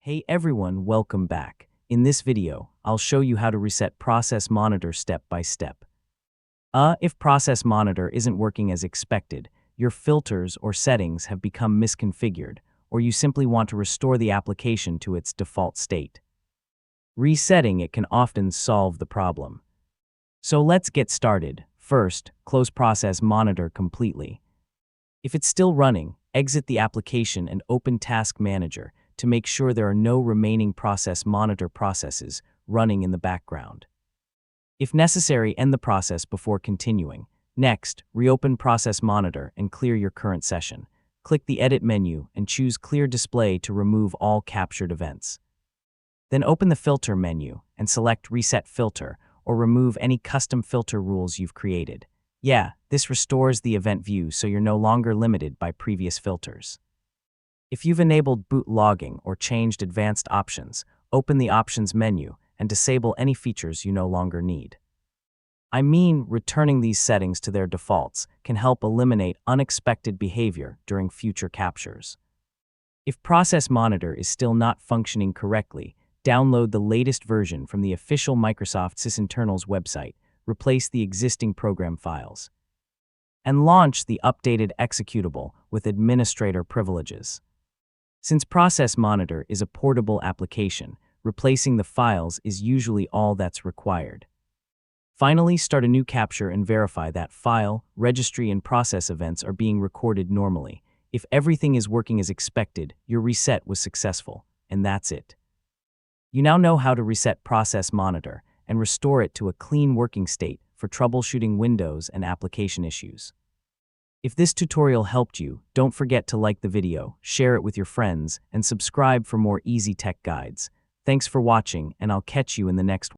Hey everyone, welcome back. In this video, I'll show you how to reset Process Monitor step by step. If Process Monitor isn't working as expected, your filters or settings have become misconfigured, or you simply want to restore the application to its default state. Resetting it can often solve the problem. So let's get started. First, close Process Monitor completely. If it's still running, exit the application and open Task Manager to make sure there are no remaining Process Monitor processes running in the background. If necessary, end the process before continuing. Next, reopen Process Monitor and clear your current session. Click the Edit menu and choose Clear Display to remove all captured events. Then open the Filter menu and select Reset Filter or remove any custom filter rules you've created. This restores the event view so you're no longer limited by previous filters. If you've enabled boot logging or changed advanced options, open the Options menu and disable any features you no longer need. Returning these settings to their defaults can help eliminate unexpected behavior during future captures. If Process Monitor is still not functioning correctly, download the latest version from the official Microsoft Sysinternals website, replace the existing program files, and launch the updated executable with administrator privileges. Since Process Monitor is a portable application, replacing the files is usually all that's required. Finally, start a new capture and verify that file, registry, and process events are being recorded normally. If everything is working as expected, your reset was successful, and that's it. You now know how to reset Process Monitor and restore it to a clean working state for troubleshooting Windows and application issues. If this tutorial helped you, don't forget to like the video, share it with your friends, and subscribe for more easy tech guides. Thanks for watching, and I'll catch you in the next one.